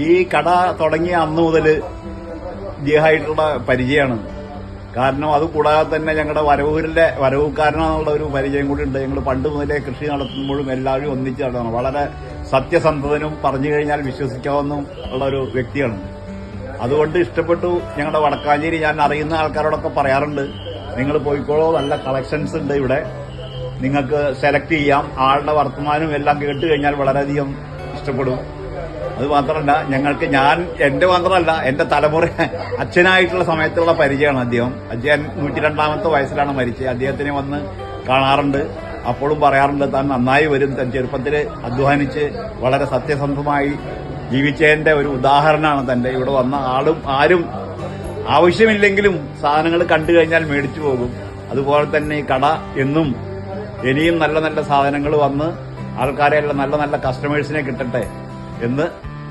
ഈ കട തുടങ്ങിയ അന്ന് മുതൽ ഇദ്ദേഹമായിട്ടുള്ള പരിചയമാണ്. കാരണം അത് കൂടാതെ തന്നെ ഞങ്ങളുടെ വരവുകാരനാണെന്നുള്ള ഒരു പരിചയം കൂടി ഉണ്ട്. ഞങ്ങൾ പണ്ട് മുതലേ കൃഷി നടത്തുമ്പോഴും എല്ലാവരും ഒന്നിച്ച് നടത്തണം. വളരെ സത്യസന്ധതനും പറഞ്ഞു കഴിഞ്ഞാൽ വിശ്വസിക്കാവുന്നതും ഉള്ള ഒരു വ്യക്തിയാണ്. അതുകൊണ്ട് ഇഷ്ടപ്പെട്ടു. ഞങ്ങളുടെ വടക്കാഞ്ചേരി ഞാൻ അറിയുന്ന ആൾക്കാരോടൊക്കെ പറയാറുണ്ട്, നിങ്ങൾ പോയിക്കോളൂ, നല്ല കളക്ഷൻസ് ഉണ്ട് ഇവിടെ, നിങ്ങൾക്ക് സെലക്ട് ചെയ്യാം. ആളുടെ വർത്തമാനവും എല്ലാം കേട്ട് കഴിഞ്ഞാൽ വളരെയധികം ഇഷ്ടപ്പെടും. അത് മാത്രമല്ല, ഞങ്ങൾക്ക് എന്റെ മാത്രമല്ല എന്റെ തലമുറ അച്ഛനായിട്ടുള്ള സമയത്തുള്ള പരിചയമാണ് അദ്ദേഹം. അദ്ദേഹം 102ാമത്തെ വയസ്സിലാണ് മരിച്ചത്. അദ്ദേഹത്തിനെ വന്ന് കാണാറുണ്ട്. അപ്പോഴും പറയാറുണ്ട് താൻ നന്നായി വരും, താൻ ചെറുപ്പത്തിൽ അധ്വാനിച്ച് വളരെ സത്യസന്ധമായി ജീവിച്ചതിന്റെ ഒരു ഉദാഹരണമാണ് തന്റെ. ഇവിടെ വന്ന ആരും ആവശ്യമില്ലെങ്കിലും സാധനങ്ങൾ കണ്ടു കഴിഞ്ഞാൽ മേടിച്ചു പോകും. അതുപോലെ തന്നെ ഈ കട എന്നും ഇനിയും നല്ല നല്ല സാധനങ്ങൾ വന്ന് ആൾക്കാരെ നല്ല നല്ല കസ്റ്റമേഴ്സിനെ കിട്ടട്ടെ എന്ന്